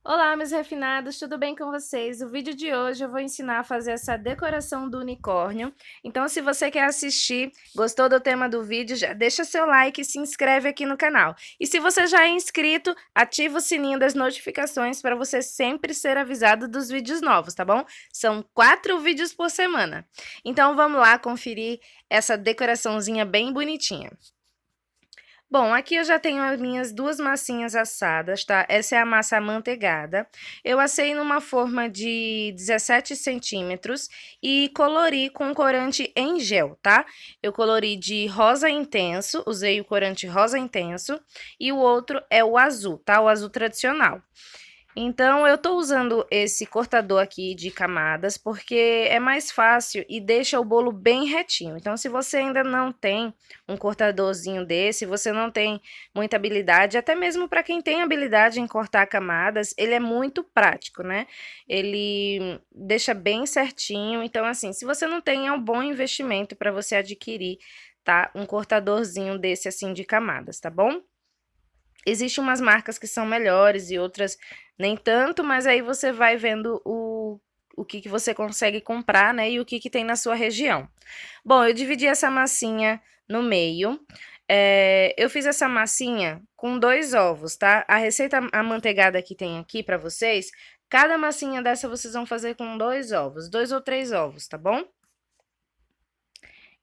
Olá, meus refinados, tudo bem com vocês? O vídeo de hoje eu vou ensinar a fazer essa decoração do unicórnio. Então, se você quer assistir, gostou do tema do vídeo, já deixa seu like e se inscreve aqui no canal. E se você já é inscrito, ativa o sininho das notificações para você sempre ser avisado dos vídeos novos, tá bom? São 4 vídeos por semana. Então, vamos lá conferir essa decoraçãozinha bem bonitinha. Bom, aqui eu já tenho as minhas 2 massinhas assadas, tá? Essa é a massa amanteigada. Eu assei numa forma de 17 centímetros e colori com corante em gel, tá? Eu colori de rosa intenso, usei o corante rosa intenso, e o outro é o azul, tá? O azul tradicional. Então, eu tô usando esse cortador aqui de camadas, porque é mais fácil e deixa o bolo bem retinho. Então, se você ainda não tem um cortadorzinho desse, você não tem muita habilidade, até mesmo para quem tem habilidade em cortar camadas, ele é muito prático, né? Ele deixa bem certinho. Então, assim, se você não tem, é um bom investimento para você adquirir, tá? Um cortadorzinho desse assim de camadas, tá bom? Existem umas marcas que são melhores e outras nem tanto, mas aí você vai vendo o que você consegue comprar, né? E o que tem na sua região. Bom, eu dividi essa massinha no meio. Eu fiz essa massinha com 2 ovos, tá? A receita amanteigada que tem aqui pra vocês, cada massinha dessa vocês vão fazer com 2 ovos, 2 ou 3 ovos, tá bom?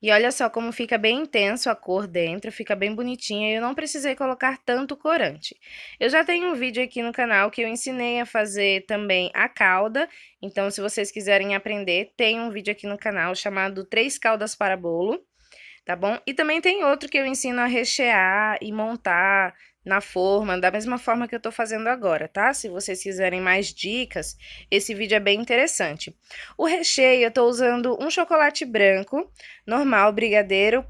E olha só como fica bem intenso a cor dentro, fica bem bonitinha e eu não precisei colocar tanto corante. Eu já tenho um vídeo aqui no canal que eu ensinei a fazer também a calda, então se vocês quiserem aprender, tem um vídeo aqui no canal chamado 3 caldas para bolo, tá bom? E também tem outro que eu ensino a rechear e montar na forma, da mesma forma que eu tô fazendo agora, tá? Se vocês quiserem mais dicas, esse vídeo é bem interessante. O recheio, eu tô usando um chocolate branco, normal, brigadeiro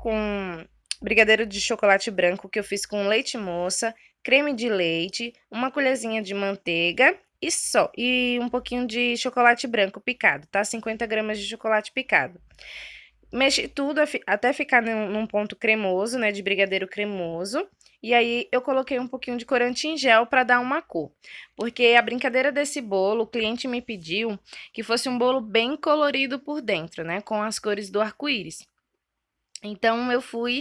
de chocolate branco que eu fiz com leite moça, creme de leite, uma colherzinha de manteiga e só, e um pouquinho de chocolate branco picado, tá? 50 gramas de chocolate picado. Mexi tudo até ficar num ponto cremoso, né, de brigadeiro cremoso. E aí eu coloquei um pouquinho de corante em gel para dar uma cor. Porque a brincadeira desse bolo, o cliente me pediu que fosse um bolo bem colorido por dentro, né, com as cores do arco-íris. Então eu fui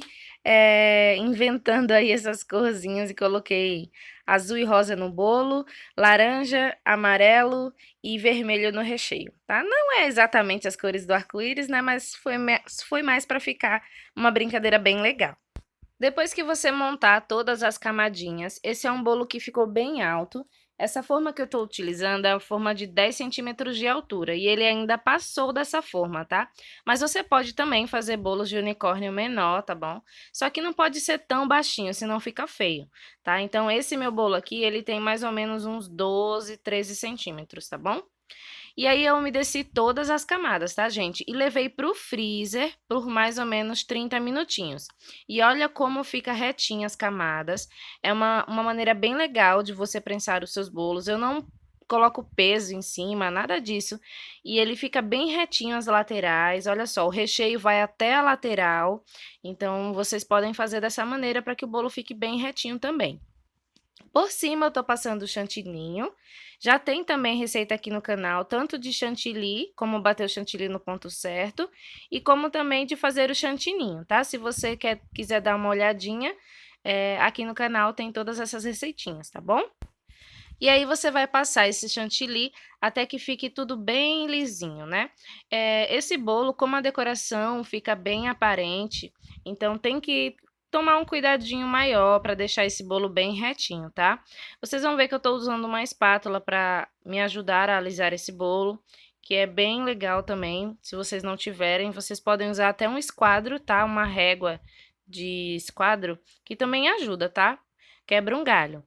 inventando aí essas corzinhas e coloquei azul e rosa no bolo, laranja, amarelo e vermelho no recheio, tá? Não é exatamente as cores do arco-íris, né? Mas foi mais para ficar uma brincadeira bem legal. Depois que você montar todas as camadinhas, esse é um bolo que ficou bem alto. Essa forma que eu estou utilizando é a forma de 10 centímetros de altura e ele ainda passou dessa forma, tá? Mas você pode também fazer bolos de unicórnio menor, tá bom? Só que não pode ser tão baixinho, senão fica feio, tá? Então esse meu bolo aqui, ele tem mais ou menos uns 12, 13 centímetros, tá bom? E aí eu umedeci todas as camadas, tá, gente? E levei pro freezer por mais ou menos 30 minutinhos. E olha como fica retinha as camadas. É uma maneira bem legal de você prensar os seus bolos. Eu não coloco peso em cima, nada disso. E ele fica bem retinho as laterais. Olha só, o recheio vai até a lateral. Então, vocês podem fazer dessa maneira para que o bolo fique bem retinho também. Por cima eu tô passando o chantininho. Já tem também receita aqui no canal, tanto de chantilly, como bater o chantilly no ponto certo, e como também de fazer o chantininho, tá? Se você quiser dar uma olhadinha, aqui no canal tem todas essas receitinhas, tá bom? E aí você vai passar esse chantilly até que fique tudo bem lisinho, né? Esse bolo, como a decoração fica bem aparente, então tem que tomar um cuidadinho maior para deixar esse bolo bem retinho, tá? Vocês vão ver que eu tô usando uma espátula para me ajudar a alisar esse bolo, que é bem legal também. Se vocês não tiverem, vocês podem usar até um esquadro, tá? Uma régua de esquadro, que também ajuda, tá? Quebra um galho.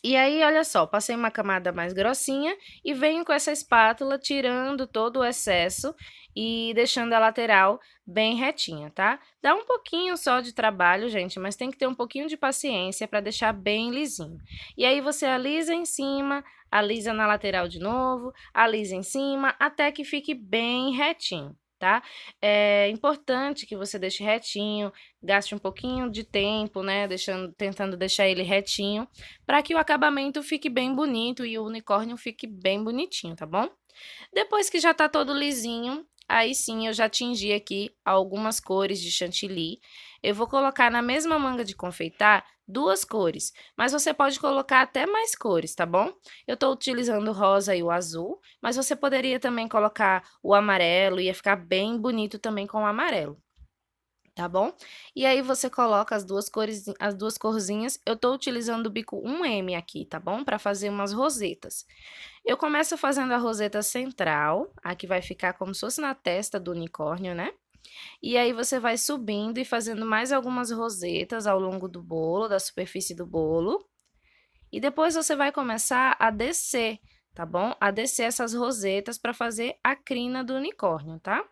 E aí, olha só, passei uma camada mais grossinha e venho com essa espátula tirando todo o excesso e deixando a lateral bem retinha, tá? Dá um pouquinho só de trabalho, gente, mas tem que ter um pouquinho de paciência para deixar bem lisinho. E aí você alisa em cima, alisa na lateral de novo, alisa em cima, até que fique bem retinho, tá? É importante que você deixe retinho, gaste um pouquinho de tempo, né, tentando deixar ele retinho, para que o acabamento fique bem bonito e o unicórnio fique bem bonitinho, tá bom? Depois que já tá todo lisinho, aí sim eu já tingi aqui algumas cores de chantilly. Eu vou colocar na mesma manga de confeitar 2 cores, mas você pode colocar até mais cores, tá bom? Eu tô utilizando o rosa e o azul, mas você poderia também colocar o amarelo, ia ficar bem bonito também com o amarelo. Tá bom? E aí você coloca as duas cores, as duas corzinhas. Eu tô utilizando o bico 1M aqui, tá bom? Para fazer umas rosetas. Eu começo fazendo a roseta central, a que vai ficar como se fosse na testa do unicórnio, né? E aí você vai subindo e fazendo mais algumas rosetas ao longo do bolo, da superfície do bolo. E depois você vai começar a descer, tá bom? A descer essas rosetas para fazer a crina do unicórnio, tá?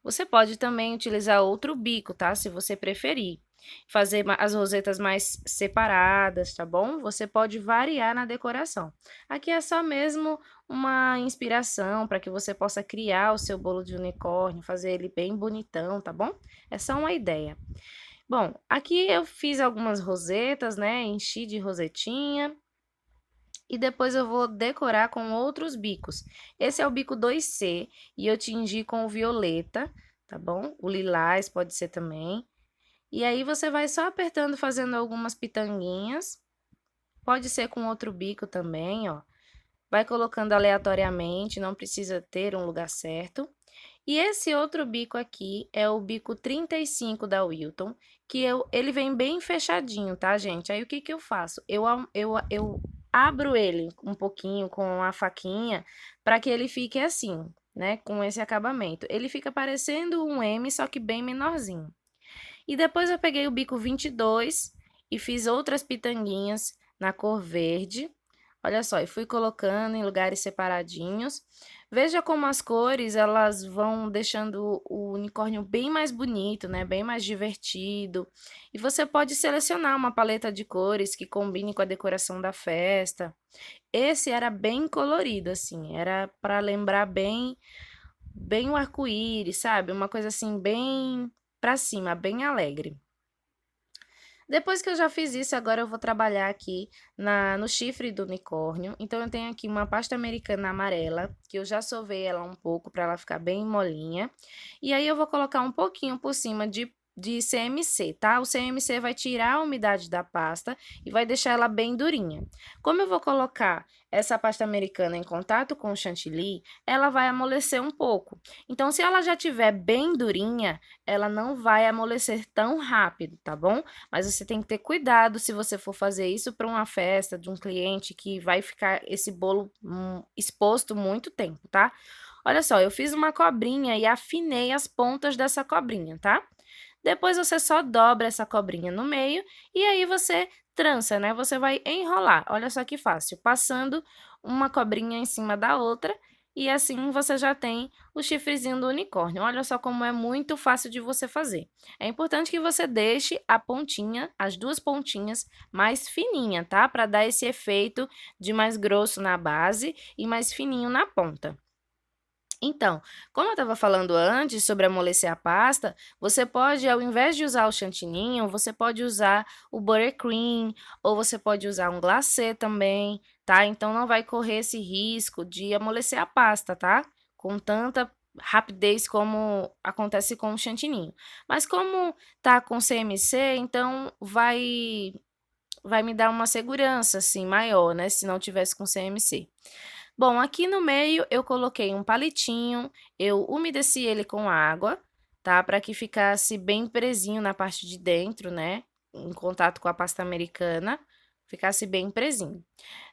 Você pode também utilizar outro bico, tá? Se você preferir. Fazer as rosetas mais separadas, tá bom? Você pode variar na decoração. Aqui é só mesmo uma inspiração para que você possa criar o seu bolo de unicórnio, fazer ele bem bonitão, tá bom? É só uma ideia. Bom, aqui eu fiz algumas rosetas, né? Enchi de rosetinha. E depois eu vou decorar com outros bicos. Esse é o bico 2C e eu tingi com o violeta, tá bom? O lilás pode ser também. E aí você vai só apertando, fazendo algumas pitanguinhas. Pode ser com outro bico também, ó. Vai colocando aleatoriamente, não precisa ter um lugar certo. E esse outro bico aqui é o bico 35 da Wilton, que ele vem bem fechadinho, tá, gente? Aí o que que eu faço? Eu abro ele um pouquinho com a faquinha para que ele fique assim, né? Com esse acabamento. Ele fica parecendo um M, só que bem menorzinho. E depois eu peguei o bico 22 e fiz outras pitanguinhas na cor verde. Olha só, e fui colocando em lugares separadinhos. Veja como as cores, elas vão deixando o unicórnio bem mais bonito, né? Bem mais divertido. E você pode selecionar uma paleta de cores que combine com a decoração da festa. Esse era bem colorido, assim, era para lembrar bem o arco-íris, sabe? Uma coisa assim bem para cima, bem alegre. Depois que eu já fiz isso, agora eu vou trabalhar aqui no chifre do unicórnio. Então, eu tenho aqui uma pasta americana amarela, que eu já sovei ela um pouco para ela ficar bem molinha. E aí, eu vou colocar um pouquinho por cima de CMC, tá? O CMC vai tirar a umidade da pasta e vai deixar ela bem durinha. Como eu vou colocar essa pasta americana em contato com o chantilly, ela vai amolecer um pouco. Então, se ela já tiver bem durinha, ela não vai amolecer tão rápido, tá bom? Mas você tem que ter cuidado se você for fazer isso para uma festa de um cliente que vai ficar esse bolo exposto muito tempo, tá? Olha só, eu fiz uma cobrinha e afinei as pontas dessa cobrinha, tá? Depois você só dobra essa cobrinha no meio e aí você trança, né? Você vai enrolar. Olha só que fácil, passando uma cobrinha em cima da outra e assim você já tem o chifrezinho do unicórnio. Olha só como é muito fácil de você fazer. É importante que você deixe a pontinha, as duas pontinhas, mais fininha, tá? Para dar esse efeito de mais grosso na base e mais fininho na ponta. Então, como eu estava falando antes sobre amolecer a pasta, você pode, ao invés de usar o chantininho, você pode usar o buttercream, ou você pode usar um glacê também, tá? Então, não vai correr esse risco de amolecer a pasta, tá? Com tanta rapidez como acontece com o chantininho. Mas como tá com CMC, então vai me dar uma segurança, assim, maior, né? Se não tivesse com CMC. Bom, aqui no meio eu coloquei um palitinho, eu umedeci ele com água, tá? Para que ficasse bem presinho na parte de dentro, né? Em contato com a pasta americana, ficasse bem presinho.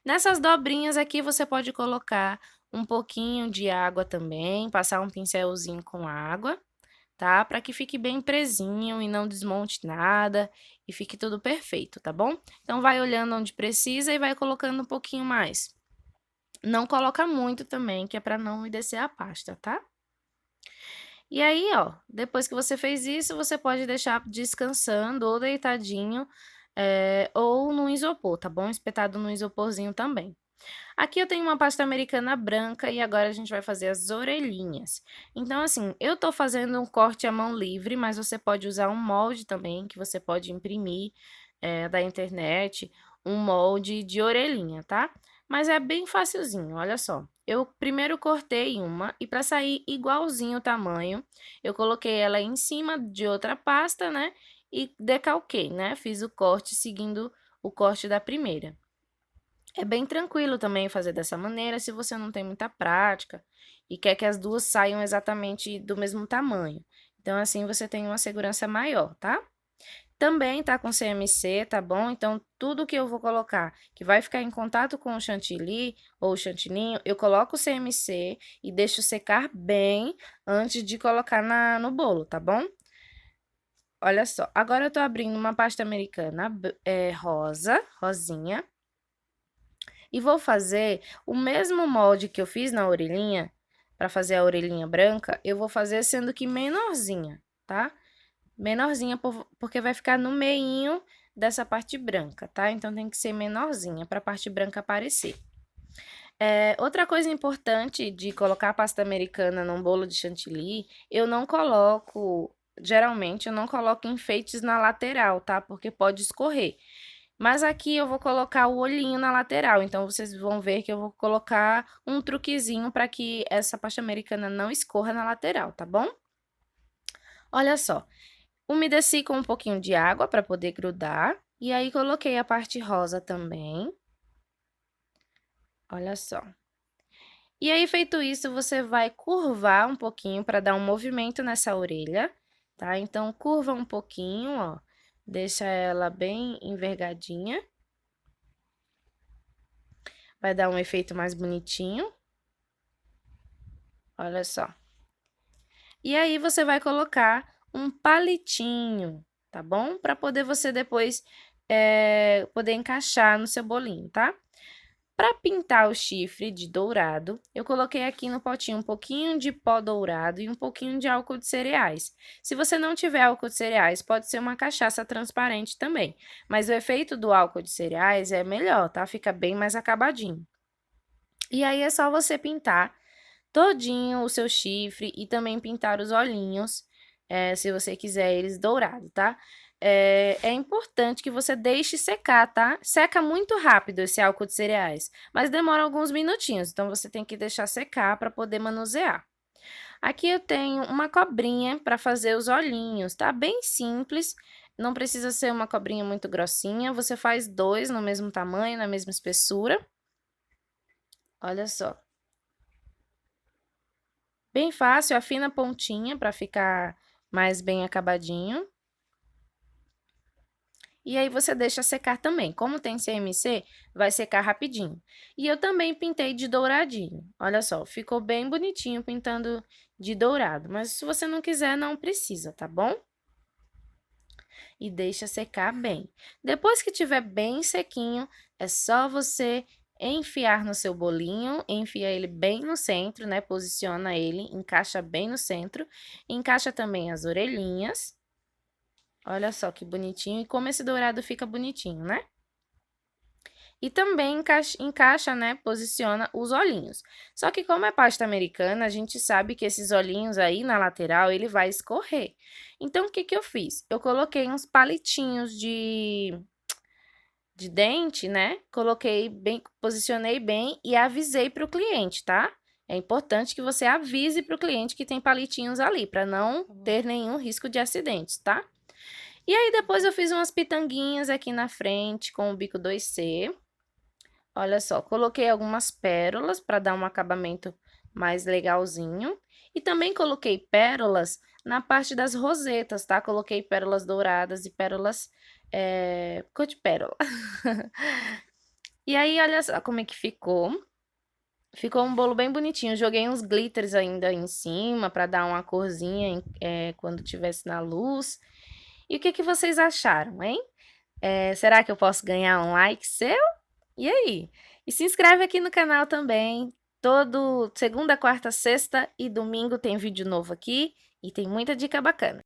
Nessas dobrinhas aqui você pode colocar um pouquinho de água também, passar um pincelzinho com água, tá? Para que fique bem presinho e não desmonte nada e fique tudo perfeito, tá bom? Então vai olhando onde precisa e vai colocando um pouquinho mais. Não coloca muito também, que é para não umedecer a pasta, tá? E aí, ó, depois que você fez isso, você pode deixar descansando ou deitadinho, ou no isopor, tá bom? Espetado no isoporzinho também. Aqui eu tenho uma pasta americana branca e agora a gente vai fazer as orelhinhas. Então, assim, eu tô fazendo um corte à mão livre, mas você pode usar um molde também, que você pode imprimir da internet, um molde de orelhinha, tá? Mas é bem facilzinho, olha só. Eu primeiro cortei uma e para sair igualzinho o tamanho, eu coloquei ela em cima de outra pasta, né? E decalquei, né? Fiz o corte seguindo o corte da primeira. É bem tranquilo também fazer dessa maneira se você não tem muita prática e quer que as duas saiam exatamente do mesmo tamanho. Então, assim você tem uma segurança maior, tá? Também tá com CMC, tá bom? Então, tudo que eu vou colocar que vai ficar em contato com o chantilly ou o chantininho, eu coloco o CMC e deixo secar bem antes de colocar no bolo, tá bom? Olha só, agora eu tô abrindo uma pasta americana rosinha, e vou fazer o mesmo molde que eu fiz na orelhinha, para fazer a orelhinha branca, eu vou fazer sendo que menorzinha, tá? Menorzinha porque vai ficar no meinho dessa parte branca, tá? Então, tem que ser menorzinha para a parte branca aparecer. Outra coisa importante de colocar a pasta americana num bolo de chantilly, eu não coloco, geralmente eu não coloco enfeites na lateral, tá? Porque pode escorrer. Mas aqui eu vou colocar o olhinho na lateral, então vocês vão ver que eu vou colocar um truquezinho para que essa pasta americana não escorra na lateral, tá bom? Olha só, umedeci com um pouquinho de água para poder grudar, e aí coloquei a parte rosa também. Olha só. E aí, feito isso, você vai curvar um pouquinho para dar um movimento nessa orelha, tá? Então, curva um pouquinho, ó, deixa ela bem envergadinha. Vai dar um efeito mais bonitinho. Olha só. E aí, você vai colocar um palitinho, tá bom? Para poder você depois poder encaixar no seu bolinho, tá? Para pintar o chifre de dourado, eu coloquei aqui no potinho um pouquinho de pó dourado e um pouquinho de álcool de cereais. Se você não tiver álcool de cereais, pode ser uma cachaça transparente também. Mas o efeito do álcool de cereais é melhor, tá? Fica bem mais acabadinho. E aí é só você pintar todinho o seu chifre e também pintar os olhinhos, se você quiser eles dourados, tá? É importante que você deixe secar, tá? Seca muito rápido esse álcool de cereais, mas demora alguns minutinhos, então você tem que deixar secar para poder manusear. Aqui eu tenho uma cobrinha para fazer os olhinhos, tá? Bem simples, não precisa ser uma cobrinha muito grossinha, você faz dois no mesmo tamanho, na mesma espessura. Olha só. Bem fácil, afina a pontinha para ficar mais bem acabadinho. E aí você deixa secar também. Como tem CMC, vai secar rapidinho. E eu também pintei de douradinho. Olha só, ficou bem bonitinho pintando de dourado. Mas se você não quiser, não precisa, tá bom? E deixa secar bem. Depois que tiver bem sequinho, é só você enfiar no seu bolinho, enfia ele bem no centro, né? Posiciona ele, encaixa bem no centro. Encaixa também as orelhinhas. Olha só que bonitinho. E como esse dourado fica bonitinho, né? E também encaixa, né? Posiciona os olhinhos. Só que como é pasta americana, a gente sabe que esses olhinhos aí na lateral, ele vai escorrer. Então, o que que eu fiz? Eu coloquei uns palitinhos de dente, né? Coloquei bem, posicionei bem e avisei para o cliente, tá? É importante que você avise para o cliente que tem palitinhos ali, para não ter nenhum risco de acidentes, tá? E aí, depois eu fiz umas pitanguinhas aqui na frente com o bico 2C. Olha só, coloquei algumas pérolas para dar um acabamento mais legalzinho. E também coloquei pérolas na parte das rosetas, tá? Coloquei pérolas douradas e pérolas cor de pérola. E aí, olha só como é que ficou. Ficou um bolo bem bonitinho. Joguei uns glitters ainda em cima para dar uma corzinha quando tivesse na luz. E o que que vocês acharam, hein? Será que eu posso ganhar um like seu? E aí? E se inscreve aqui no canal também. Todo segunda, quarta, sexta e domingo tem vídeo novo aqui e tem muita dica bacana.